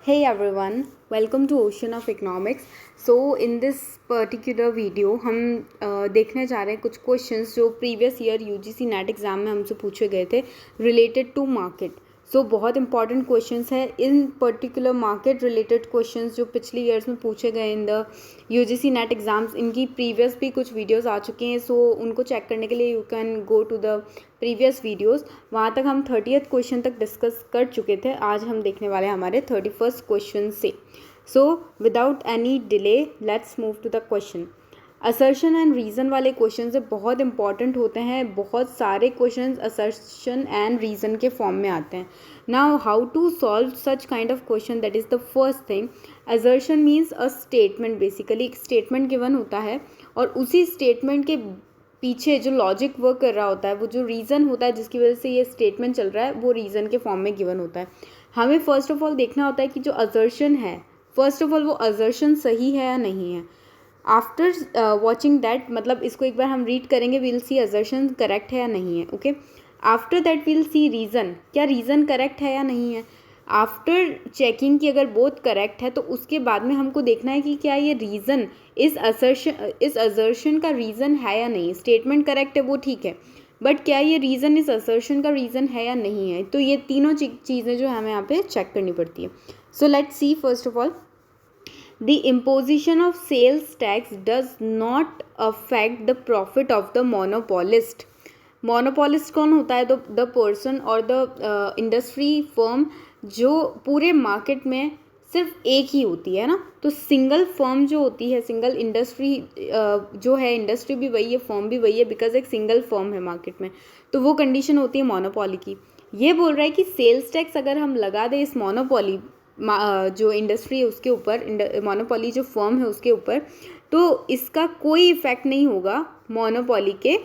Hey everyone, welcome to Ocean of Economics. So in this particular video हम देखने जा रहे हैं कुछ क्वेश्चंस जो previous year UGC net exam में हमसे पूछे गए थे रिलेटेड टू मार्केट. सो बहुत इंपॉर्टेंट क्वेश्चंस है इन पर्टिकुलर मार्केट रिलेटेड क्वेश्चंस जो पिछले ईयर्स में पूछे गए in the UGC net exams. इनकी प्रीवियस भी कुछ वीडियोस आ चुके हैं, सो उनको चेक करने के लिए you can go to the previous videos. वहाँ तक हम 30th क्वेश्चन तक डिस्कस कर चुके थे. आज हम देखने वाले हैं हमारे 31st क्वेश्चन से. So without any delay let's move to the question. Assertion and reason वाले क्वेश्चन से बहुत इंपॉर्टेंट होते हैं. बहुत सारे क्वेश्चन असर्शन एंड रीज़न के फॉर्म में आते हैं. Now how to solve such kind of question, that is the first thing. Assertion means a statement. Basically एक स्टेटमेंट गिवन होता है और उसी स्टेटमेंट के पीछे जो लॉजिक वर्क कर रहा होता है, वो जो रीज़न होता है जिसकी वजह से ये स्टेटमेंट चल रहा है, वो रीज़न के फॉर्म में गिवन होता है. हमें फर्स्ट ऑफ ऑल देखना होता है कि जो असर्शन है, फर्स्ट ऑफ ऑल वो असर्शन सही है या नहीं है. आफ्टर वॉचिंग दैट, मतलब इसको एक बार हम रीड करेंगे, वील सी असर्शन करेक्ट है या नहीं है. Okay, after that we'll see reason, क्या रीज़न करेक्ट है या नहीं है. आफ्टर चेकिंग कि अगर बोथ करेक्ट है तो उसके बाद में हमको देखना है कि क्या ये रीज़न इस असर्शन का रीज़न है या नहीं. स्टेटमेंट करेक्ट है वो ठीक है, बट क्या ये रीज़न इस असर्शन का रीज़न है या नहीं है. तो ये तीनों चीज़ें जो हमें यहाँ पे चेक करनी पड़ती है. So let's see. First of all, the imposition of sales tax does not affect the profit of the monopolist. monopolist कौन होता है? the person और the industry firm जो पूरे मार्केट में सिर्फ एक ही होती है ना. तो सिंगल फर्म जो होती है, सिंगल इंडस्ट्री जो है, इंडस्ट्री भी वही है, फर्म भी वही है, बिकॉज एक सिंगल फर्म है मार्केट में, तो वो कंडीशन होती है मोनोपोली की. ये बोल रहा है कि सेल्स टैक्स अगर हम लगा दें इस मोनोपोली जो इंडस्ट्री है उसके ऊपर, मोनोपोली जो फर्म है उसके ऊपर, तो इसका कोई इफेक्ट नहीं होगा मोनोपोली के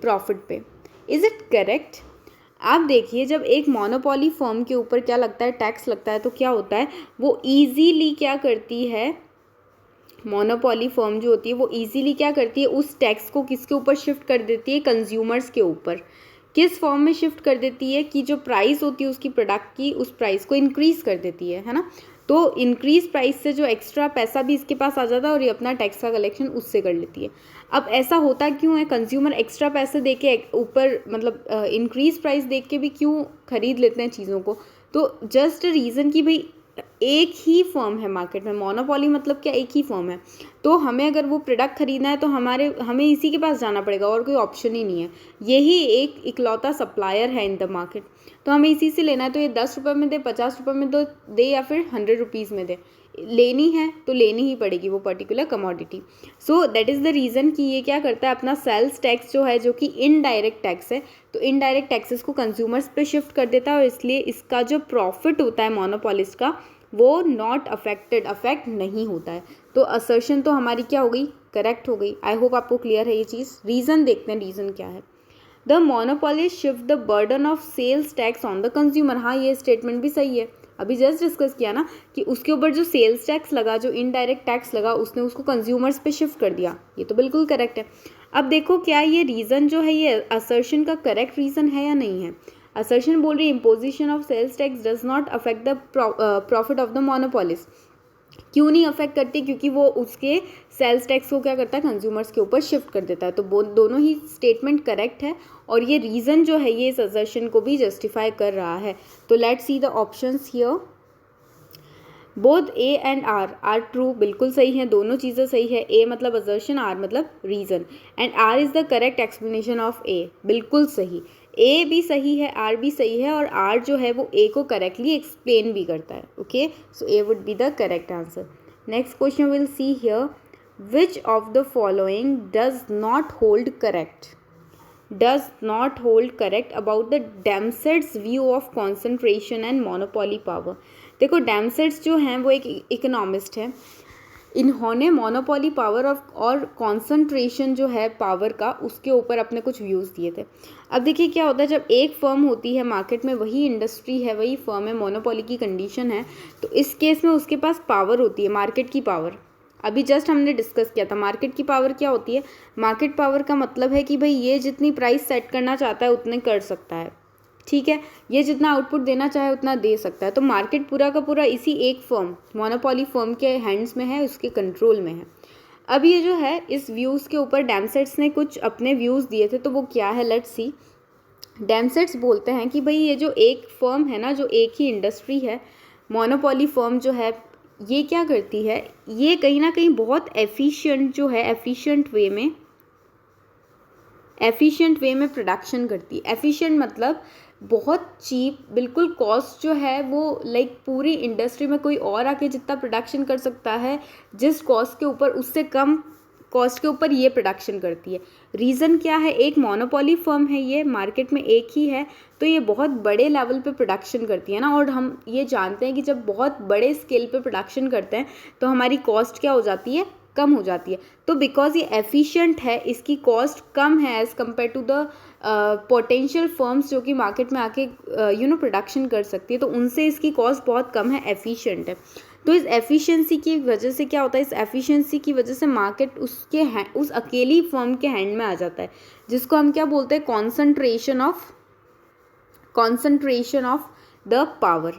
प्रॉफिट पे. Is it correct? आप देखिए, जब एक मोनोपोली फर्म के ऊपर क्या लगता है, टैक्स लगता है, तो क्या होता है, वो ईजीली क्या करती है, मोनोपोली फर्म जो होती है वो ईजीली क्या करती है, उस टैक्स को किसके ऊपर शिफ्ट कर देती है, कंज्यूमर्स के ऊपर. किस फॉर्म में शिफ्ट कर देती है कि जो प्राइस होती है उसकी प्रोडक्ट की, उस प्राइस को इंक्रीज़ कर देती है ना. तो इंक्रीज प्राइस से जो एक्स्ट्रा पैसा भी इसके पास आ जाता है और ये अपना टैक्स का कलेक्शन उससे कर लेती है. अब ऐसा होता क्यों है? कंज्यूमर एक्स्ट्रा पैसे दे के ऊपर, मतलब इंक्रीज प्राइस देख के भी क्यों खरीद लेते हैं चीज़ों को? तो जस्ट रीज़न कि भाई एक ही फर्म है मार्केट में. मोनोपोली मतलब क्या? एक ही फर्म है. तो हमें अगर वो प्रोडक्ट खरीदना है तो हमें इसी के पास जाना पड़ेगा और कोई ऑप्शन ही नहीं है. यही एक इकलौता सप्लायर है इन द मार्केट, तो हमें इसी से लेना है. तो ये 10 रुपये में दे, 50 रुपये में दे या फिर 100 रुपीज़ में दे, लेनी है तो लेनी ही पड़ेगी वो particular commodity. So that is the reason कि ये क्या करता है, अपना सेल्स टैक्स जो है, जो कि इनडायरेक्ट टैक्स है, तो इनडायरेक्ट टैक्सेस को कंज्यूमर्स पे शिफ्ट कर देता है और इसलिए इसका जो प्रॉफिट होता है मोनोपोलिस्ट का, वो नॉट अफेक्ट नहीं होता है. तो असर्शन तो हमारी क्या हो गई, करेक्ट हो गई. आई होप आपको क्लियर है ये चीज़. रीज़न देखते हैं, रीज़न क्या है. The monopolist shift the burden of sales tax on the consumer. हाँ, ये स्टेटमेंट भी सही है. अभी जस्ट डिस्कस किया ना कि उसके ऊपर जो सेल्स टैक्स लगा, जो इनडायरेक्ट टैक्स लगा, उसने उसको कंज्यूमर्स पे शिफ्ट कर दिया. ये तो बिल्कुल करेक्ट है. अब देखो, क्या ये रीज़न जो है ये असर्शन का करेक्ट रीज़न है या नहीं है. असर्शन बोल रही है imposition of sales tax does not affect the profit of the monopolist. क्यों नहीं अफेक्ट करती? क्योंकि वो उसके सेल्स टैक्स को क्या करता है, कंज्यूमर्स के ऊपर शिफ्ट कर देता है. तो दोनों ही स्टेटमेंट करेक्ट है और ये रीज़न जो है ये इस असर्शन को भी जस्टिफाई कर रहा है. तो let's see the options here. Both A and R true. बिल्कुल सही है, दोनों चीज़ें सही है. ए मतलब असर्शन, आर मतलब reason, and R is the correct explanation of A. बिल्कुल सही, ए भी सही है, आर भी सही है, और आर जो है वो ए को करेक्टली एक्सप्लेन भी करता है. Okay, so A would be the correct answer. Next question will see here. Which of the following does not hold correct about the Demsetz view of concentration and monopoly power. देखो, Demsetz जो हैं वो एक economist है. इन्होंने monopoly power of और concentration जो है पावर का, उसके ऊपर अपने कुछ व्यूज़ दिए थे. अब देखिए क्या होता है, जब एक फर्म होती है मार्केट में, वही इंडस्ट्री है, वही फर्म है, मोनोपोली की कंडीशन है, तो इस केस में उसके पास पावर होती है, मार्केट की पावर. अभी जस्ट हमने डिस्कस किया था मार्केट की पावर क्या होती है. मार्केट पावर का मतलब है कि भाई ये जितनी प्राइस सेट करना चाहता है उतने कर सकता है. ठीक है, ये जितना आउटपुट देना चाहे उतना दे सकता है। तो मार्केट पूरा का पूरा इसी एक फर्म, मोनोपोली फर्म के हैंड्स में है, उसके कंट्रोल में है। अब ये जो है, इस व्यूज़ के ऊपर डैमसेट्स ने कुछ अपने व्यूज़ दिए थे, तो वो क्या है, लेट्स सी। डैमसेट्स बोलते हैं कि भाई ये जो एक फर्म है ना, जो एक ही इंडस्ट्री है, मोनोपोली फर्म जो है, ये क्या करती है, ये कहीं ना कहीं बहुत एफिशिएंट जो है, एफिशिएंट वे में प्रोडक्शन करती है। एफिशिएंट मतलब बहुत चीप, बिल्कुल कॉस्ट जो है वो लाइक पूरी इंडस्ट्री में कोई और आके जितना प्रोडक्शन कर सकता है जिस कॉस्ट के ऊपर, उससे कम कॉस्ट के ऊपर ये प्रोडक्शन करती है। रीज़न क्या है, एक मोनोपोली फर्म है, ये मार्केट में एक ही है, तो ये बहुत बड़े लेवल पे प्रोडक्शन करती है ना। और हम ये जानते हैं कि जब बहुत बड़े स्केल पे प्रोडक्शन करते हैं तो हमारी कॉस्ट क्या हो जाती है, कम हो जाती है। तो बिकॉज ये एफिशिएंट है, इसकी कॉस्ट कम है as compare to the potential firms जो कि मार्केट में आके प्रोडक्शन कर सकती है, तो उनसे इसकी कॉस्ट बहुत कम है, एफिशिएंट है। तो इस एफिशिएंसी की वजह से क्या होता है, इस एफिशिएंसी की वजह से मार्केट उस अकेली फर्म के हैंड में आ जाता है, जिसको हम क्या बोलते हैं, कॉन्सेंट्रेशन ऑफ द पावर।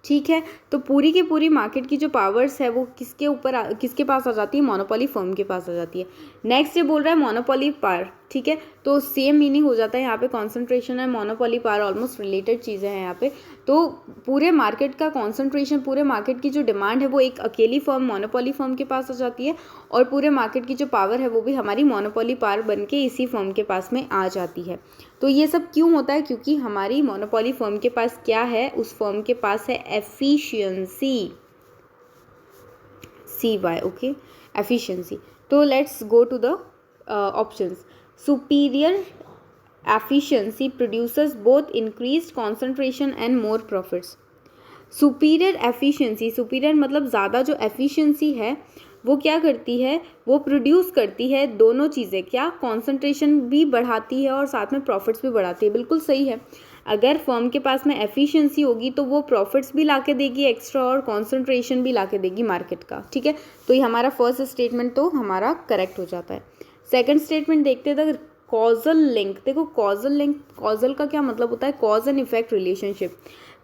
ठीक है, तो पूरी की पूरी मार्केट की जो पावर्स है वो किसके पास आ जाती है, मोनोपोली फर्म के पास आ जाती है। नेक्स्ट ये बोल रहा है मोनोपोली पावर। ठीक है, तो सेम मीनिंग हो जाता है यहाँ पे, कॉन्सेंट्रेशन है, मोनोपोली पावर ऑलमोस्ट रिलेटेड चीज़ें हैं यहाँ पे। तो पूरे मार्केट का कॉन्सेंट्रेशन, पूरे मार्केट की जो डिमांड है वो एक अकेली फर्म, मोनोपोली फर्म के पास आ जाती है, और पूरे मार्केट की जो पावर है वो भी हमारी मोनोपोली पावर बन के इसी फर्म के पास में आ जाती है। तो ये सब क्यों होता है, क्योंकि हमारी मोनोपोली फर्म के पास क्या है, उस फर्म के पास है एफिशिएंसी, CY, ओके, एफिशिएंसी। तो let's go to the options. Superior efficiency produces both increased concentration and more profits. Superior efficiency, superior मतलब ज़्यादा जो एफिशिएंसी है वो क्या करती है, वो प्रोड्यूस करती है दोनों चीज़ें, क्या, कॉन्सेंट्रेशन भी बढ़ाती है और साथ में प्रॉफिट्स भी बढ़ाती है। बिल्कुल सही है, अगर फर्म के पास में एफिशिएंसी होगी तो वो प्रॉफिट्स भी ला के देगी एक्स्ट्रा, और कॉन्सेंट्रेशन भी ला के देगी मार्केट का। ठीक है, तो ये हमारा फर्स्ट स्टेटमेंट तो हमारा करेक्ट हो जाता है। सेकेंड स्टेटमेंट देखते थे, कॉजल लिंक। देखो कॉजल लिंक, कॉजल का क्या मतलब होता है, cause and effect relationship.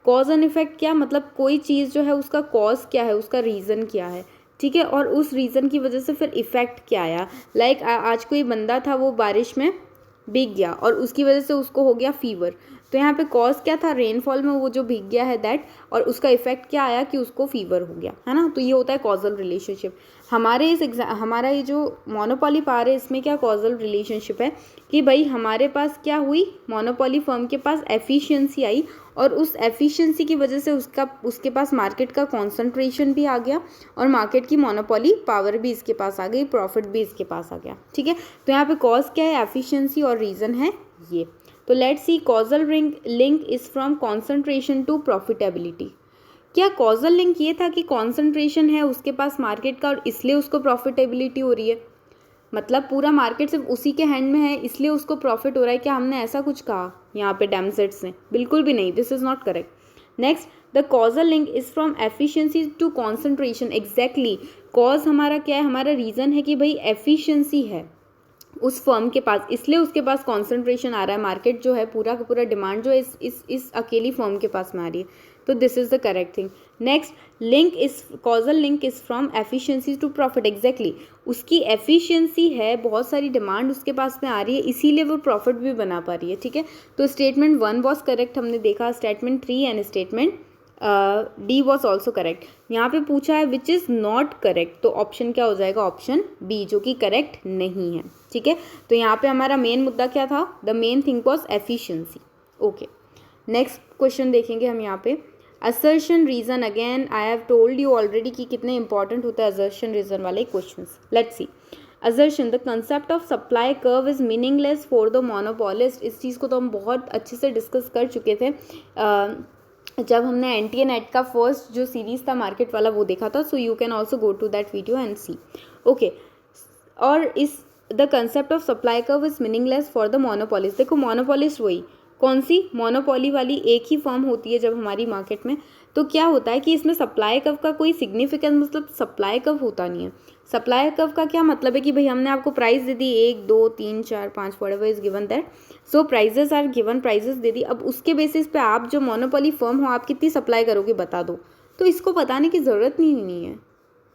Cause and effect क्या मतलब, कोई चीज़ जो है उसका कॉज क्या है, उसका रीज़न क्या है, ठीक है, और उस रीज़न की वजह से फिर इफ़ेक्ट क्या आया। लाइक आज कोई बंदा था, वो बारिश में भीग गया और उसकी वजह से उसको हो गया फीवर, तो यहाँ पे कॉज क्या था, रेनफॉल में वो जो भीग गया है दैट, और उसका इफेक्ट क्या आया कि उसको फीवर हो गया, है ना। तो ये होता है कॉजल रिलेशनशिप। हमारा ये जो मोनोपोली पावर है, इसमें क्या कॉजल रिलेशनशिप है कि भाई हमारे पास क्या हुई, मोनोपोली फर्म के पास एफिशिएंसी आई, और उस एफिशिएंसी की वजह से उसके पास मार्केट का कॉन्सेंट्रेशन भी आ गया, और मार्केट की मोनोपोली पावर भी इसके पास आ गई, प्रॉफिट भी इसके पास आ गया। ठीक है, तो यहाँ पे कॉज क्या है, एफिशिएंसी, और रीज़न है ये। तो let's see, causal link is from concentration to profitability. क्या कॉजल लिंक ये था कि कॉन्सेंट्रेशन है उसके पास मार्केट का और इसलिए उसको प्रॉफिटेबिलिटी हो रही है, मतलब पूरा मार्केट सिर्फ उसी के हैंड में है इसलिए उसको प्रॉफिट हो रहा है, क्या हमने ऐसा कुछ कहा यहाँ पे डैमसेट्स ने, बिल्कुल भी नहीं, this is not correct. Next, the causal link is from efficiency to concentration. Exactly, cause हमारा क्या है, हमारा रीज़न है कि भाई एफिशिएंसी है उस फर्म के पास, इसलिए उसके पास कॉन्सेंट्रेशन आ रहा है, मार्केट जो है पूरा का पूरा डिमांड जो है इस अकेली फर्म के पास में आ रही है, तो this is the correct thing. Next, causal link is from efficiency to profit. Exactly, उसकी एफिशिएंसी है, बहुत सारी डिमांड उसके पास में आ रही है, इसीलिए वो प्रॉफिट भी बना पा रही है। ठीक है, तो स्टेटमेंट 1 वॉज करेक्ट, हमने देखा statement 3 and statement D was also correct. यहाँ पे पूछा है विच इज़ नॉट करेक्ट, तो ऑप्शन क्या हो जाएगा, ऑप्शन बी, जो कि करेक्ट नहीं है। ठीक है, तो यहाँ पे हमारा मेन मुद्दा क्या था, the main thing was efficiency. Okay, next question देखेंगे हम यहाँ पे, assertion reason. Again I have told you already कि कितने इंपॉर्टेंट होते हैं असर्शन रीजन वाले questions. Let's see, assertion, the concept of supply curve is meaningless for the monopolist. इस चीज़ को तो हम बहुत अच्छे से डिस्कस कर चुके थे जब हमने एनटीए नेट का फर्स्ट जो सीरीज़ था मार्केट वाला वो देखा था, so you can also go to that video and see. Okay, और इस the concept of supply curve is meaningless for the monopolist. देखो मोनोपोलिस्ट वही कौन सी, मोनोपोली वाली एक ही फर्म होती है जब हमारी मार्केट में, तो क्या होता है कि इसमें सप्लाई कर्व का कोई सिग्निफिकेंस मतलब सप्लाई कर्व होता नहीं है। सप्लाई कर्व का क्या मतलब है कि भाई हमने आपको प्राइस दे दी 1 2 3 4 5 whatever is given that, so prices are given, prices दे दी। अब उसके बेसिस पे आप जो मोनोपोली फर्म हो आप कितनी सप्लाई करोगे बता दो। तो इसको बताने की ज़रूरत नहीं है।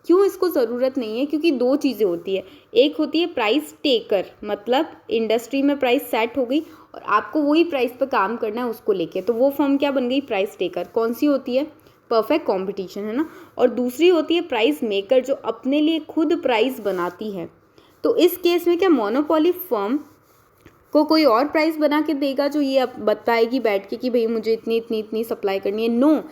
क्यों इसको ज़रूरत नहीं है? क्योंकि दो चीज़ें होती है, एक होती है प्राइस टेकर, मतलब इंडस्ट्री में प्राइस सेट हो गई और आपको वही प्राइस पर काम करना है उसको लेके, तो वो फर्म क्या बन गई? Price taker. कौन सी होती है? परफेक्ट कंपटीशन, है ना। और दूसरी होती है प्राइस मेकर, जो अपने लिए खुद प्राइस बनाती है। तो इस केस में क्या मोनोपोली फर्म को कोई और प्राइस बना के देगा जो ये अब बताएगी बैठ के कि भाई मुझे इतनी इतनी इतनी सप्लाई करनी है? नो,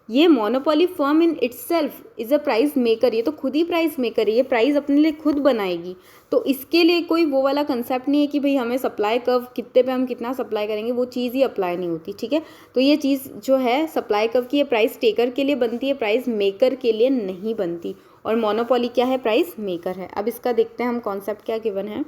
ये monopoly firm in itself is a price maker. ये तो खुद ही प्राइस मेकर है, ये प्राइस अपने लिए खुद बनाएगी। तो इसके लिए कोई वो वाला कंसेप्ट नहीं है कि भाई हमें सप्लाई कर्व कितने पे हम कितना सप्लाई करेंगे, वो चीज़ ही अप्लाई नहीं होती, ठीक है। तो ये चीज़ जो है सप्लाई कर्व की, ये प्राइस टेकर के लिए बनती है, प्राइस मेकर के लिए नहीं बनती। और मोनोपोली क्या है? प्राइस मेकर है। अब इसका देखते हैं हम कॉन्सेप्ट क्या गिवन है।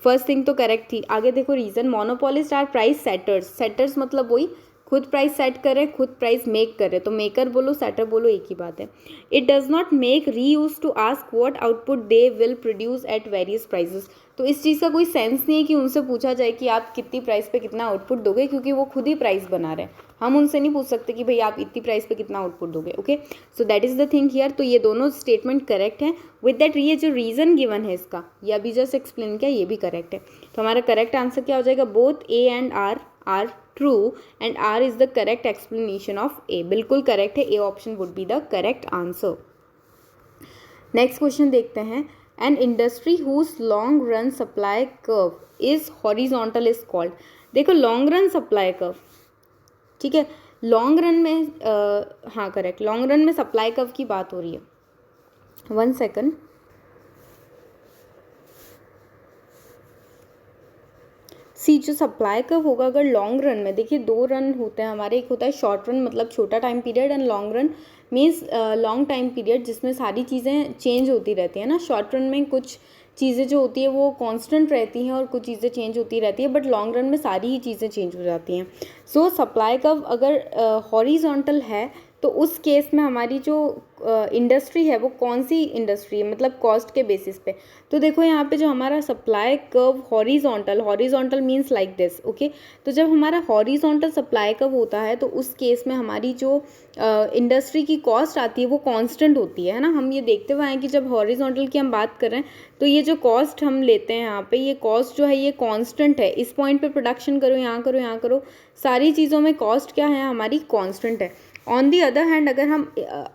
फर्स्ट थिंग तो करेक्ट थी। आगे देखो reason, monopolist are price setters. Setters मतलब वही खुद प्राइस सेट कर रहे हैं, खुद प्राइस मेक कर रहे हैं, तो मेकर बोलो सेटर बोलो एक ही बात है। It does not make reuse to ask what output they will produce at various prices. तो इस चीज़ का कोई सेंस नहीं है कि उनसे पूछा जाए कि आप कितनी प्राइस पे कितना आउटपुट दोगे, क्योंकि वो खुद ही प्राइस बना रहे हैं। हम उनसे नहीं पूछ सकते कि भाई आप इतनी प्राइस पे कितना आउटपुट दोगे। Okay, so that is the thing here. तो ये दोनों स्टेटमेंट करेक्ट हैं। विद दैट ये जो रीज़न गिवन है इसका, ये अभी जस्ट एक्सप्लेन किया, ये भी करेक्ट है। तो हमारा करेक्ट आंसर क्या हो जाएगा? Both A and R are true and R is the correct explanation of A. बिल्कुल करेक्ट है, A option would be the correct answer. Next question देखते हैं। An industry whose long run supply curve is horizontal is called. देखो long run supply curve, ठीक है, long run में हाँ correct, long run में सप्लाई कर्व की बात हो रही है। 1 सेकंड। सी जो सप्लाई कर्व होगा अगर लॉन्ग रन में, देखिए दो रन होते हैं हमारे, एक होता है शॉर्ट रन मतलब छोटा time period, and long run means long time period जिसमें सारी चीज़ें चेंज होती रहती हैं ना। शॉर्ट रन में कुछ चीज़ें जो होती है वो कांस्टेंट रहती हैं और कुछ चीज़ें चेंज होती रहती है, बट लॉन्ग रन में सारी ही चीज़ें चेंज हो जाती हैं। सो सप्लाई कर्व अगर हॉरिजॉन्टल है तो उस केस में हमारी जो इंडस्ट्री है वो कौन सी इंडस्ट्री है, मतलब कॉस्ट के बेसिस पे। तो देखो यहाँ पे जो हमारा supply curve horizontal, horizontal means like this, okay. तो जब हमारा हॉरिजॉन्टल सप्लाई कर्व होता है तो उस केस में हमारी जो इंडस्ट्री की कॉस्ट आती है वो कांस्टेंट होती है ना। हम ये देखते हुए हैं कि जब हॉरिजॉन्टल की हम बात कर रहे हैं तो ये जो कॉस्ट हम लेते हैं यहाँ पे, ये कॉस्ट जो है ये कांस्टेंट है। इस पॉइंट पे प्रोडक्शन करो, यहाँ करो, यहाँ करो, सारी चीज़ों में कॉस्ट क्या है हमारी? कांस्टेंट है। ऑन दी अदर हैंड अगर हम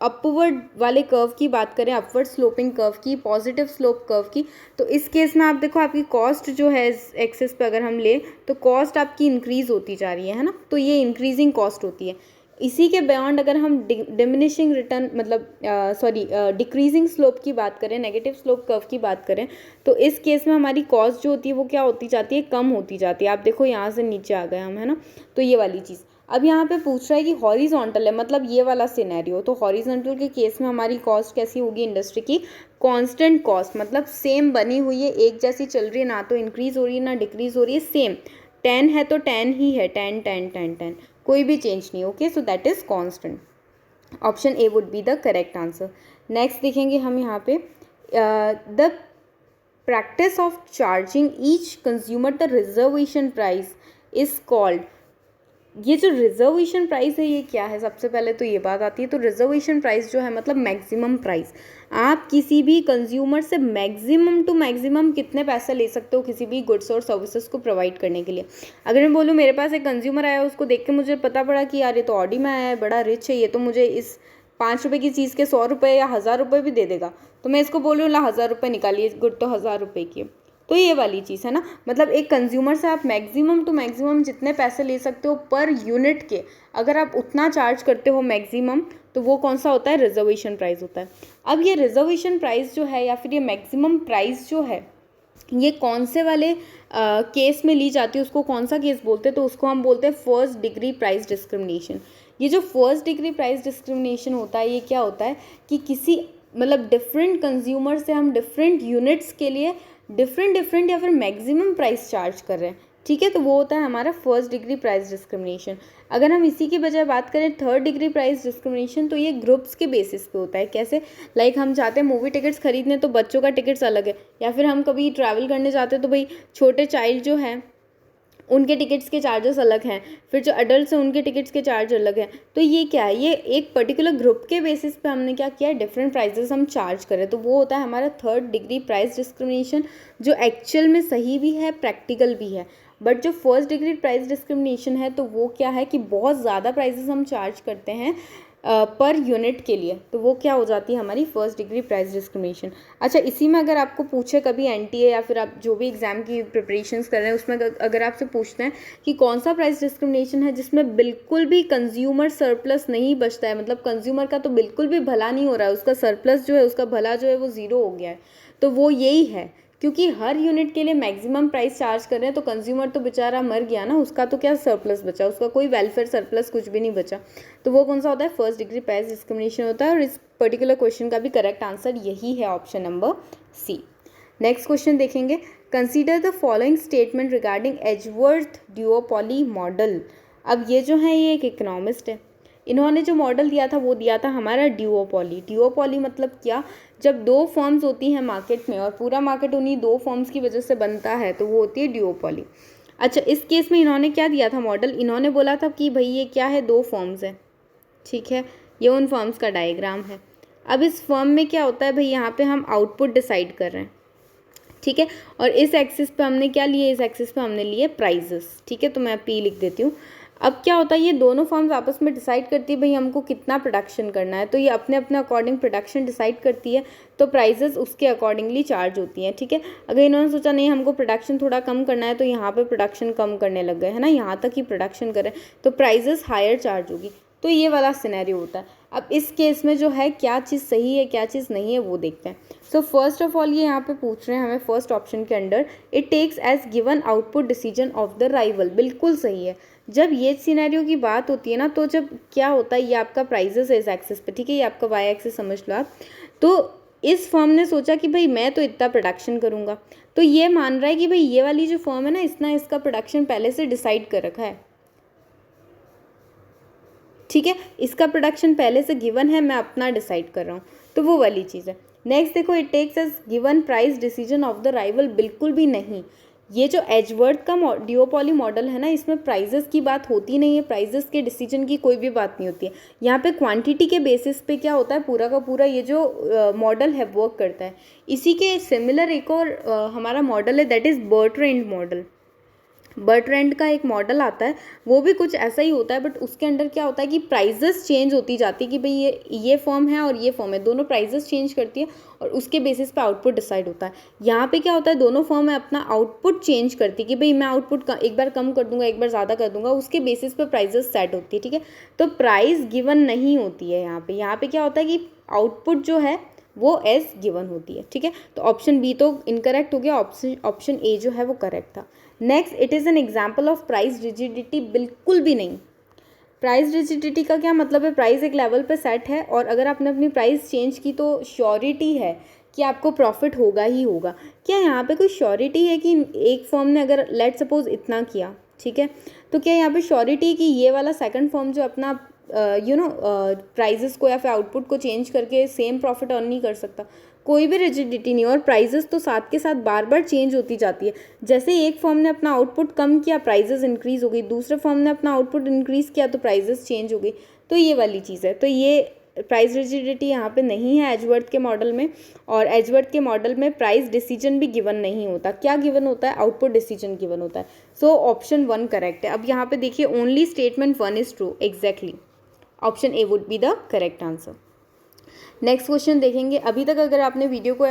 अपवर्ड वाले कर्व की बात करें, अपवर्ड स्लोपिंग कर्व की, पॉजिटिव स्लोप कर्व की, तो इस केस में आप देखो आपकी कॉस्ट जो है एक्सेस पे अगर हम ले तो कॉस्ट आपकी इंक्रीज होती जा रही है ना, तो ये इंक्रीजिंग कॉस्ट होती है। इसी के बियॉन्ड अगर हम डिमिनिशिंग रिटर्न मतलब डिक्रीजिंग स्लोप की बात करें, नेगेटिव स्लोप कर्व की बात करें, तो इस केस में हमारी कॉस्ट जो होती है वो क्या होती जाती है? कम होती जाती है। आप देखो यहाँ से नीचे आ गए हम, है ना, तो ये वाली चीज़। अब यहाँ पे पूछ रहा है कि हॉरिजॉन्टल है, मतलब ये वाला सिनेरियो, तो हॉरिजॉन्टल के केस में हमारी कॉस्ट कैसी होगी इंडस्ट्री की? कांस्टेंट कॉस्ट, मतलब सेम बनी हुई है, एक जैसी चल रही है, ना तो इंक्रीज हो रही है ना डिक्रीज हो रही है, सेम 10 है तो 10 ही है, 10 10 10 10, कोई भी चेंज नहीं। Okay, so that is constant. Option A would be the correct answer. Next देखेंगे हम यहाँ पे, the practice of charging each consumer the reservation price is called. ये जो रिजर्वेशन प्राइस है ये क्या है? सबसे पहले तो ये बात आती है, तो रिजर्वेशन प्राइस जो है मतलब मैक्सिमम प्राइस। आप किसी भी कंज्यूमर से मैक्सिमम टू मैक्सिमम कितने पैसे ले सकते हो किसी भी गुड्स और सर्विसेज को प्रोवाइड करने के लिए। अगर मैं बोलूँ मेरे पास एक कंज्यूमर आया, उसको देख के मुझे पता पड़ा कि यार ये तो ऑडी में आया है, बड़ा रिच है, ये तो मुझे इस 5 रुपये की चीज़ के 100 रुपये या 1000 रुपये भी दे देगा, तो मैं इसको बोल रही हूँ ला 1000 रुपये निकालिए, गुड तो 1000 रुपये की है। तो ये वाली चीज़ है ना, मतलब एक कंज्यूमर से आप मैक्सिमम टू मैक्सिमम जितने पैसे ले सकते हो पर यूनिट के, अगर आप उतना चार्ज करते हो मैक्सिमम, तो वो कौन सा होता है? रिजर्वेशन प्राइस होता है। अब ये रिजर्वेशन प्राइस जो है या फिर ये मैक्सिमम प्राइस जो है ये कौन से वाले केस में ली जाती है, उसको कौन सा केस बोलते हैं? तो उसको हम बोलते हैं फर्स्ट डिग्री प्राइस डिस्क्रिमिनेशन। ये जो फर्स्ट डिग्री प्राइस डिस्क्रिमिनेशन होता है ये क्या होता है कि किसी मतलब डिफरेंट कंज्यूमर से हम डिफरेंट यूनिट्स के लिए डिफरेंट या फिर मैक्सिमम प्राइस चार्ज कर रहे हैं। ठीक है, तो वो होता है हमारा फर्स्ट डिग्री प्राइस डिस्क्रिमिनेशन। अगर हम इसी की बजाय बात करें थर्ड डिग्री प्राइस डिस्क्रिमिनेशन, तो ये ग्रुप्स के बेसिस पे होता है। कैसे? लाइक हम जाते हैं मूवी टिकट्स खरीदने तो बच्चों का टिकट्स अलग है, या फिर हम कभी ट्रैवल करने जाते हैं तो भाई छोटे चाइल्ड जो हैं उनके टिकट्स के चार्जेस अलग हैं, फिर जो अडल्ट हैं उनके टिकट्स के चार्ज अलग हैं। तो ये क्या है, ये एक पर्टिकुलर ग्रुप के बेसिस पे हमने क्या किया है, डिफरेंट प्राइजेस हम चार्ज करें, तो वो होता है हमारा थर्ड डिग्री प्राइस डिस्क्रिमिनेशन, जो एक्चुअल में सही भी है, प्रैक्टिकल भी है। बट जो फर्स्ट डिग्री प्राइस डिस्क्रिमिनेशन है तो वो क्या है कि बहुत ज़्यादा प्राइजेस हम चार्ज करते हैं पर यूनिट के लिए, तो वो क्या हो जाती है हमारी फर्स्ट डिग्री प्राइस डिस्क्रिमिनेशन। अच्छा, इसी में अगर आपको पूछे कभी एनटीए या फिर आप जो भी एग्ज़ाम की प्रिपरेशंस कर रहे हैं उसमें अगर आपसे पूछते हैं कि कौन सा प्राइस डिस्क्रिमिनेशन है जिसमें बिल्कुल भी कंज्यूमर सरप्लस नहीं बचता है, मतलब कंज्यूमर का तो बिल्कुल भी भला नहीं हो रहा है, उसका सरप्लस जो है, उसका भला जो है वो ज़ीरो हो गया है, तो वो यही है। क्योंकि हर यूनिट के लिए मैक्सिमम प्राइस चार्ज कर रहे हैं, तो कंज्यूमर तो बेचारा मर गया ना, उसका तो क्या सरप्लस बचा, उसका कोई वेलफेयर सरप्लस कुछ भी नहीं बचा। तो वो कौन सा होता है, फर्स्ट डिग्री प्राइस डिस्क्रिमिनेशन होता है। और इस पर्टिकुलर क्वेश्चन का भी करेक्ट आंसर यही है, option number C. Next question देखेंगे, consider the following statement regarding Edgeworth duopoly model. अब ये जो है ये एक इकोनॉमिस्ट है, इन्होंने जो मॉडल दिया था वो दिया था हमारा ड्यूओपॉली। ड्यूओपॉली मतलब क्या, जब दो फर्म्स होती हैं मार्केट में और पूरा मार्केट उन्हीं दो फर्म्स की वजह से बनता है, तो वो होती है ड्यूओपॉली। अच्छा, इस केस में इन्होंने क्या दिया था मॉडल, इन्होंने बोला था कि भाई ये क्या है, दो फर्म्स है, ठीक है, ये उन फर्म्स का डायग्राम है। अब इस फर्म में क्या होता है भाई, यहाँ पे हम आउटपुट डिसाइड कर रहे हैं, ठीक है, और इस एक्सिस पे हमने क्या लिए, इस एक्सिस पे हमने लिए प्राइजेस, ठीक है, तो मैं पी लिख देती हूँ। अब क्या होता है, ये दोनों फर्म्स आपस में डिसाइड करती है भाई हमको कितना प्रोडक्शन करना है, तो ये अपने अपने अकॉर्डिंग प्रोडक्शन डिसाइड करती है, तो प्राइजेस उसके अकॉर्डिंगली चार्ज होती हैं, ठीक है। अगर इन्होंने सोचा नहीं हमको प्रोडक्शन थोड़ा कम करना है, तो यहाँ पे प्रोडक्शन कम करने लग गए, है ना, यहाँ तक ही प्रोडक्शन करें, तो प्राइजेस हायर चार्ज होगी। तो ये वाला सिनेरियो होता है। अब इस केस में जो है क्या चीज़ सही है क्या चीज़ नहीं है वो देखते हैं। सो फर्स्ट ऑफ ऑल ये यहाँ पे पूछ रहे हैं हमें फर्स्ट ऑप्शन के under, it takes as given output decision of the rival, बिल्कुल सही है। जब ये सिनेरियो की बात होती है ना, तो जब क्या होता है, ये आपका प्राइजेस है इस एक्सिस पे, ठीक है, ये आपका वाई एक्सिस समझ लो आप। तो इस फर्म ने सोचा कि भाई मैं तो इतना प्रोडक्शन करूँगा, तो ये मान रहा है कि भाई ये वाली जो फर्म है ना, इसने इसका प्रोडक्शन पहले से डिसाइड कर रखा है, ठीक है, इसका प्रोडक्शन पहले से गिवन है, मैं अपना डिसाइड कर रहा हूँ, तो वो वाली चीज़ है। नेक्स्ट देखो, it takes as given price decision of the rival, बिल्कुल भी नहीं। ये जो एजवर्थ का ड्यूओपॉली मॉडल है ना, इसमें प्राइजेस की बात होती नहीं है, प्राइजेस के डिसीजन की कोई भी बात नहीं होती है। यहाँ पे क्वांटिटी के बेसिस पे क्या होता है, पूरा का पूरा ये जो मॉडल है वर्क करता है। इसी के सिमिलर एक और हमारा मॉडल है, that is Bertrand model. Bertrand का एक मॉडल आता है, वो भी कुछ ऐसा ही होता है, बट उसके अंडर क्या होता है कि प्राइजेस चेंज होती जाती है कि भाई ये फॉर्म है और ये फॉर्म है, दोनों प्राइजेस चेंज करती है और उसके बेसिस पे आउटपुट डिसाइड होता है। यहाँ पे क्या होता है, दोनों फॉर्म है अपना आउटपुट चेंज करती है कि भाई मैं आउटपुट एक बार कम कर दूंगा, एक बार ज़्यादा कर दूंगा, उसके बेसिस पे प्राइजेस सेट होती है, ठीक है। तो प्राइस गिवन नहीं होती है यहाँ पे क्या होता है कि आउटपुट जो है वो एज गिवन होती है, ठीक है। तो ऑप्शन बी तो इनकरेक्ट हो गया, ऑप्शन ए जो है वो करेक्ट था। Next, it is an example of price rigidity, बिल्कुल भी नहीं। प्राइस रिजिडिटी का क्या मतलब है, प्राइस एक लेवल पे सेट है और अगर आपने अपनी प्राइस चेंज की तो श्योरिटी है कि आपको प्रॉफिट होगा ही होगा। क्या यहाँ पे कोई श्योरिटी है कि एक फर्म ने अगर लेट सपोज इतना किया, ठीक है, तो क्या यहाँ पे श्योरिटी है कि ये वाला सेकंड फर्म जो अपना प्राइजेस को या फिर आउटपुट को चेंज करके सेम प्रॉफिट अर्न नहीं कर सकता? कोई भी रिजिडिटी नहीं। और प्राइजेस तो साथ के साथ बार बार चेंज होती जाती है। जैसे एक फर्म ने अपना आउटपुट कम किया, प्राइजेस इंक्रीज हो गई, दूसरे फर्म ने अपना आउटपुट इंक्रीज किया तो प्राइजेस चेंज हो गई। तो ये वाली चीज़ है। तो ये प्राइस रिजिडिटी यहाँ पे नहीं है एजवर्थ के मॉडल में। और एजवर्थ के मॉडल में प्राइस डिसीजन भी गिवन नहीं होता। क्या गिवन होता है? आउटपुट डिसीजन गिवन होता है। सो ऑप्शन 1 करेक्ट है। अब यहाँ पे देखिए, only statement 1 is true. Exactly option A would be the correct answer. Next question देखेंगे। अभी तक अगर आपने वीडियो को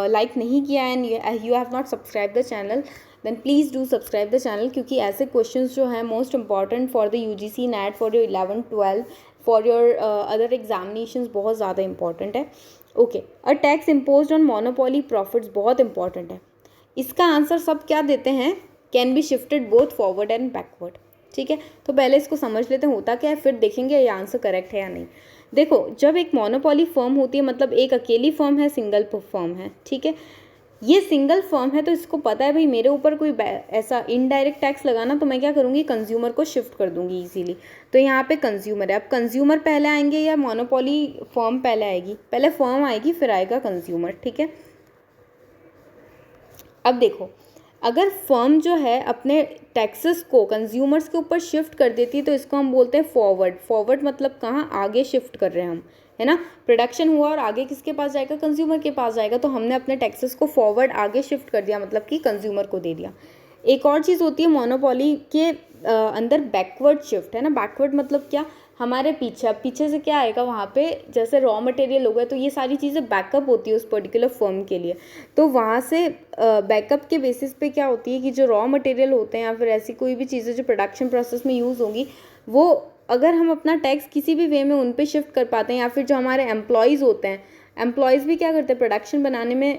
लाइक नहीं किया and you have not subscribe the channel, then please do subscribe the channel, क्योंकि ऐसे क्वेश्चंस जो हैं most important for the UGC NET, for your 11 12, for your other examinations बहुत ज़्यादा इंपॉर्टेंट है। Okay, a tax imposed on monopoly profits बहुत important है। इसका आंसर सब क्या देते हैं? Can be shifted both forward and backward. ठीक है, तो पहले इसको समझ लेते हैं होता क्या है, फिर देखेंगे ये आंसर करेक्ट है या नहीं। देखो, जब एक मोनोपोली फर्म होती है, मतलब एक अकेली फर्म है, सिंगल फर्म है, ठीक है, ये सिंगल फर्म है तो इसको पता है भाई मेरे ऊपर कोई ऐसा इनडायरेक्ट टैक्स लगाना, तो मैं क्या करूँगी, कंज्यूमर को शिफ्ट कर दूँगी इजीली। तो यहाँ पे कंज्यूमर है। अब कंज्यूमर पहले आएंगे या मोनोपोली फर्म पहले आएगी? पहले फर्म आएगी फिर आएगा कंज्यूमर, ठीक है। अब देखो, अगर फर्म जो है अपने टैक्सेस को कंज्यूमर्स के ऊपर शिफ्ट कर देती है तो इसको हम बोलते हैं फॉरवर्ड। फॉरवर्ड मतलब कहाँ, आगे शिफ्ट कर रहे हैं हम, है ना। प्रोडक्शन हुआ और आगे किसके पास जाएगा, कंज्यूमर के पास जाएगा। तो हमने अपने टैक्सेस को फॉरवर्ड आगे शिफ्ट कर दिया, मतलब कि कंज्यूमर को दे दिया। एक और चीज़ होती है मोनोपोली के अंदर बैकवर्ड शिफ्ट, है ना। बैकवर्ड मतलब क्या, हमारे पीछे, पीछे से क्या आएगा वहाँ पे, जैसे रॉ मटेरियल हो गया तो ये सारी चीज़ें बैकअप होती है उस पर्टिकुलर फर्म के लिए। तो वहाँ से बैकअप के बेसिस पे क्या होती है कि जो रॉ मटेरियल होते हैं या फिर ऐसी कोई भी चीज़ें जो प्रोडक्शन प्रोसेस में यूज़ होंगी, वो अगर हम अपना टैक्स किसी भी वे में उन पे शिफ्ट कर पाते हैं, या फिर जो हमारे एम्प्लॉयज़ होते हैं, एम्प्लॉयज़ भी क्या करते हैं, प्रोडक्शन बनाने में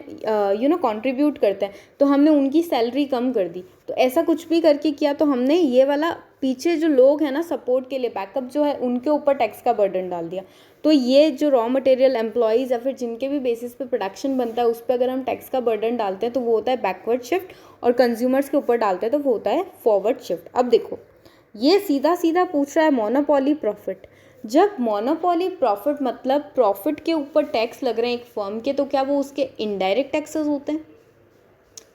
कंट्रीब्यूट करते हैं, तो हमने उनकी सैलरी कम कर दी। तो ऐसा कुछ भी करके किया तो हमने ये वाला पीछे जो लोग हैं ना सपोर्ट के लिए, बैकअप जो है, उनके ऊपर टैक्स का बर्डन डाल दिया। तो ये जो रॉ मटेरियल एम्प्लॉयज़ या फिर जिनके भी बेसिस पे प्रोडक्शन बनता है उस पर अगर हम टैक्स का बर्डन डालते हैं तो वो होता है बैकवर्ड शिफ्ट, और कंज्यूमर्स के ऊपर डालते हैं तो वो होता है फॉरवर्ड शिफ्ट। अब देखो, ये सीधा सीधा पूछ रहा है मोनोपोली प्रॉफिट। जब मोनोपोली प्रॉफिट मतलब प्रॉफिट के ऊपर टैक्स लग रहे हैं एक फर्म के, तो क्या वो उसके इनडायरेक्ट टैक्सेस होते हैं?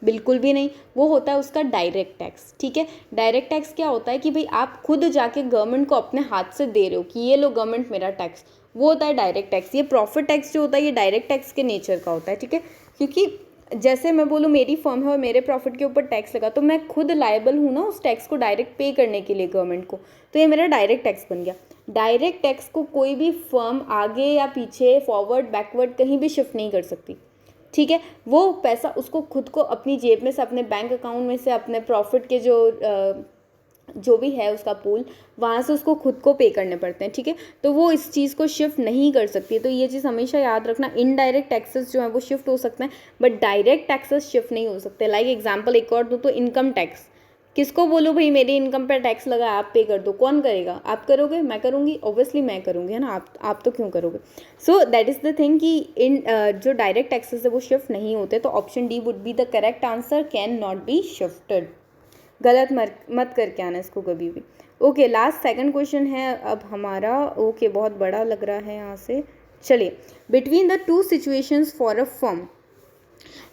बिल्कुल भी नहीं, वो होता है उसका डायरेक्ट टैक्स, ठीक है। डायरेक्ट टैक्स क्या होता है कि भाई आप खुद जाके गवर्नमेंट को अपने हाथ से दे रहे हो कि ये लो गवर्नमेंट मेरा टैक्स, वो होता है डायरेक्ट टैक्स। ये प्रॉफिट टैक्स जो होता है ये डायरेक्ट टैक्स के नेचर का होता है, ठीक है। क्योंकि जैसे मैं बोलूँ मेरी फर्म है और मेरे प्रॉफिट के ऊपर टैक्स लगा, तो मैं खुद लायबल हूँ ना उस टैक्स को डायरेक्ट पे करने के लिए गवर्नमेंट को, तो ये मेरा डायरेक्ट टैक्स बन गया। डायरेक्ट टैक्स को कोई भी फर्म आगे या पीछे, फॉरवर्ड बैकवर्ड कहीं भी शिफ्ट नहीं कर सकती, ठीक है। वो पैसा उसको खुद को अपनी जेब में से, अपने बैंक अकाउंट में से, अपने प्रॉफिट के जो भी है उसका पूल, वहाँ से उसको खुद को पे करने पड़ते हैं, ठीक है। तो वो इस चीज़ को शिफ्ट नहीं कर सकती। तो ये चीज़ हमेशा याद रखना, इनडायरेक्ट टैक्सेस जो है वो शिफ्ट हो सकते हैं बट डायरेक्ट टैक्सेस शिफ्ट नहीं हो सकते। लाइक एग्जांपल एक और दूँ तो इनकम टैक्स, किसको बोलो भाई मेरी इनकम पर टैक्स लगा, आप पे कर दो, कौन करेगा? आप करोगे? मैं करूँगी? ऑब्वियसली मैं करूँगी, है ना। आप तो क्यों करोगे? So that is the thing कि इन जो डायरेक्ट टैक्सेस है वो शिफ्ट नहीं होते। तो option D would be the correct answer, can not be shifted. गलत मत करके आना इसको कभी भी। ओके, लास्ट सेकंड क्वेश्चन है अब हमारा। ओके, बहुत बड़ा लग रहा है यहाँ से। चलिए, between the two situations for a firm,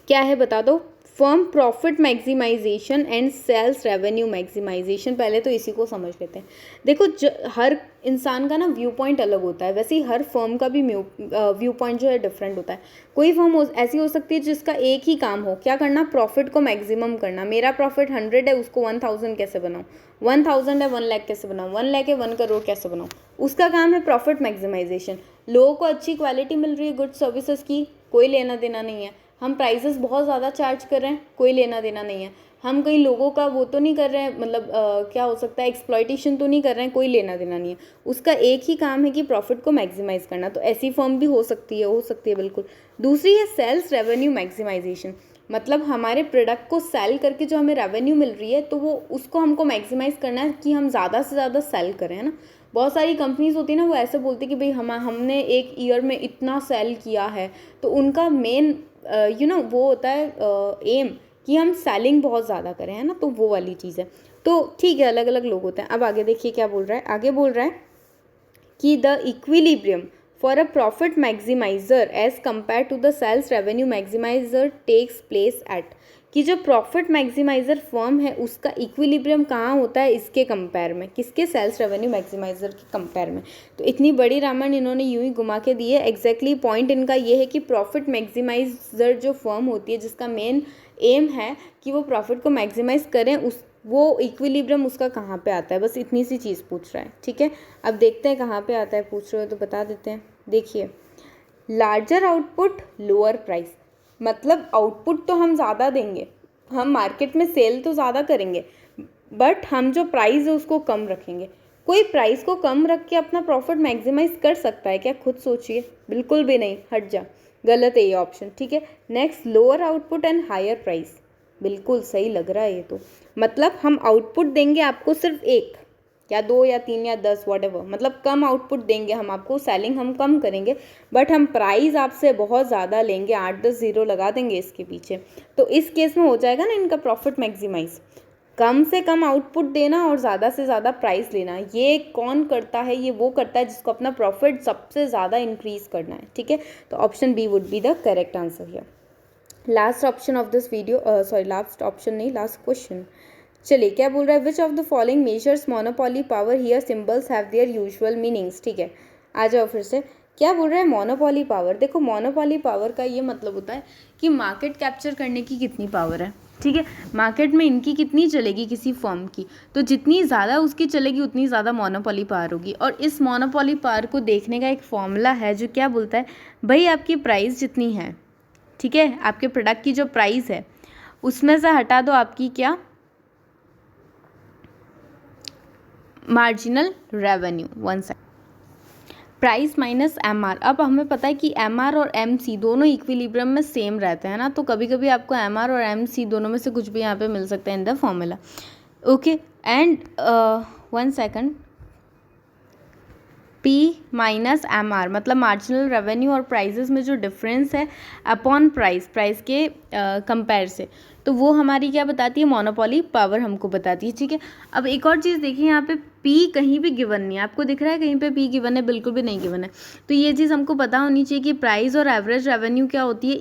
क्या है बता दो। Firm profit maximisation and sales revenue maximisation. पहले तो इसी को समझ लेते हैं। देखो, हर इंसान का ना व्यू पॉइंट अलग होता है, वैसे ही हर फर्म का भी व्यू पॉइंट जो है डिफरेंट होता है। कोई फर्म ऐसी हो सकती है जिसका एक ही काम हो, क्या करना, प्रॉफिट को मैक्सिमम करना। मेरा प्रॉफिट 100 है, उसको 1000 कैसे बनाऊँ, 1000 है 1 लाख कैसे बनाऊँ, 1 लाख है 1 करोड़ कैसे बनाऊँ। उसका काम है प्रॉफिट मैक्सिमाइजेशन। लोगों को अच्छी क्वालिटी मिल रही है गुड सर्विसेज की, कोई लेना देना नहीं है। हम प्राइसेस बहुत ज़्यादा चार्ज कर रहे हैं, कोई लेना देना नहीं है। हम कई लोगों का वो तो नहीं कर रहे हैं, मतलब क्या हो सकता है, एक्सप्लॉइटेशन तो नहीं कर रहे हैं, कोई लेना देना नहीं है। उसका एक ही काम है कि प्रॉफिट को मैक्सिमाइज करना। तो ऐसी फर्म भी हो सकती है बिल्कुल। दूसरी है सेल्स रेवेन्यू मैक्सिमाइजेशन, मतलब हमारे प्रोडक्ट को सेल करके जो हमें रेवेन्यू मिल रही है तो वो उसको हमको मैक्सिमाइज करना है कि हम ज़्यादा से ज़्यादा सेल करें, है ना। बहुत सारी कंपनीज होती है ना, वो ऐसे बोलती है कि भाई हमने एक ईयर में इतना सेल किया है। तो उनका मेन वो होता है एम कि हम सेलिंग बहुत ज़्यादा करें, है ना। तो वो वाली चीज़ है। तो ठीक है, अलग अलग लोग होते हैं। अब आगे देखिए क्या बोल रहा है। आगे बोल रहा है कि the equilibrium for a profit maximiser as compared to the sales revenue maximiser takes place at, कि जो प्रॉफिट मैक्सिमाइजर फर्म है उसका इक्विलिब्रियम कहाँ होता है इसके कंपेयर में, किसके, सेल्स रेवेन्यू मैक्सिमाइजर के कंपेयर में। तो इतनी बड़ी रामायण इन्होंने यूं ही घुमा के दी है। एग्जैक्टली पॉइंट इनका ये है कि प्रॉफिट मैक्सिमाइजर जो फर्म होती है जिसका मेन एम है कि वो प्रॉफिट को मैक्सिमाइज करें, उस वो इक्विलिब्रियम उसका कहाँ पे आता है, बस इतनी सी चीज़ पूछ रहा है, ठीक है। अब देखते हैं कहाँ पे आता है, पूछ रहे हो तो बता देते हैं। देखिए, लार्जर आउटपुट लोअर प्राइस, मतलब आउटपुट तो हम ज़्यादा देंगे, हम मार्केट में सेल तो ज़्यादा करेंगे, बट हम जो प्राइस है उसको कम रखेंगे। कोई प्राइस को कम रख के अपना प्रॉफिट मैक्सिमाइज कर सकता है क्या? खुद सोचिए, बिल्कुल भी नहीं, हट जा, गलत है ये ऑप्शन, ठीक है। Next, lower output and higher price, बिल्कुल सही लग रहा है ये तो। मतलब हम आउटपुट देंगे आपको सिर्फ एक, या 2 या 3 या 10 व्हाटएवर, मतलब कम आउटपुट देंगे हम आपको, सेलिंग हम कम करेंगे, बट हम प्राइस आपसे बहुत ज़्यादा लेंगे, 8-10 ज़ीरो लगा देंगे इसके पीछे, तो इस केस में हो जाएगा ना इनका प्रॉफिट मैक्सिमाइज। कम से कम आउटपुट देना और ज़्यादा से ज़्यादा प्राइस लेना, ये कौन करता है? ये वो करता है जिसको अपना प्रॉफिट सबसे ज़्यादा इंक्रीज करना है, ठीक है। तो option B would be the correct answer here. Last option of this video, sorry last option नहीं, लास्ट क्वेश्चन। चलिए क्या बोल रहा है, which of the following measures monopoly power, here symbols have their usual meanings, ठीक है। आ जाओ फिर से, क्या बोल रहा है मोनोपोली पावर। देखो मोनोपोली पावर का ये मतलब होता है कि मार्केट कैप्चर करने की कितनी पावर है, ठीक है। मार्केट में इनकी कितनी चलेगी किसी फर्म की, तो जितनी ज़्यादा उसकी चलेगी उतनी ज़्यादा मोनोपोली पावर होगी। और इस मोनोपोली पावर को देखने का एक फॉर्मूला है जो क्या बोलता है, भाई आपकी प्राइस जितनी है, ठीक है, आपके प्रोडक्ट की जो प्राइस है उसमें से हटा दो आपकी क्या, marginal revenue, one second, price minus M R. अब हमें पता है कि एम आर और एम सी दोनों इक्विलिब्रियम में सेम रहते हैं ना, तो कभी कभी आपको एम आर और एम सी दोनों में से कुछ भी यहाँ पे मिल सकता है in the formula, okay. And one second, P minus M R मतलब मार्जिनल रेवेन्यू और प्राइजेस में जो डिफरेंस है अपॉन प्राइस, प्राइस के कंपेयर से, तो वो हमारी क्या बताती है, मोनोपोली पावर हमको बताती है, ठीक है। अब एक और चीज़ देखिए, यहाँ पे P कहीं भी गिवन नहीं है, आपको दिख रहा है कहीं पे P गिवन है, बिल्कुल भी नहीं गिवन है। तो ये चीज़ हमको पता होनी चाहिए कि प्राइस और एवरेज रेवेन्यू क्या होती है,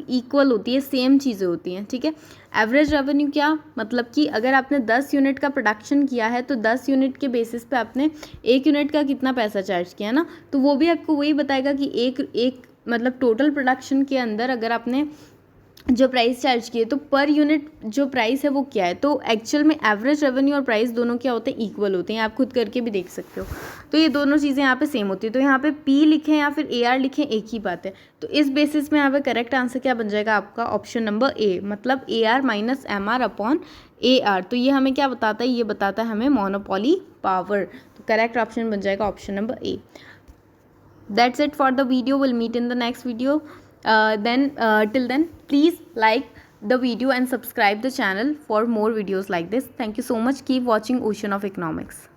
इक्वल होती है, सेम चीज़ें होती हैं, ठीक है। एवरेज रेवेन्यू क्या मतलब कि अगर आपने 10 यूनिट का प्रोडक्शन किया है तो 10 यूनिट के बेसिस पे आपने 1 यूनिट का कितना पैसा चार्ज किया ना, तो वो भी आपको वही बताएगा कि एक मतलब टोटल प्रोडक्शन के अंदर अगर आपने जो प्राइस चार्ज किए तो पर यूनिट जो प्राइस है वो क्या है। तो एक्चुअल में एवरेज रेवेन्यू और प्राइस दोनों क्या होते हैं, इक्वल होते हैं, आप खुद करके भी देख सकते हो। तो ये दोनों चीज़ें यहाँ पे सेम होती है, तो यहाँ पे P लिखें या फिर AR लिखें एक ही बात है। तो इस बेसिस में यहाँ पे करेक्ट आंसर क्या बन जाएगा आपका, ऑप्शन नंबर ए, मतलब AR minus MR upon AR। तो ये हमें क्या बताता है, ये बताता है हमें मोनोपोली पावर। तो करेक्ट ऑप्शन बन जाएगा option number A. That's it for the video. We'll meet in the next video. Till then, please like the video and subscribe the channel for more videos like this. Thank you so much. Keep watching Ocean of Economics.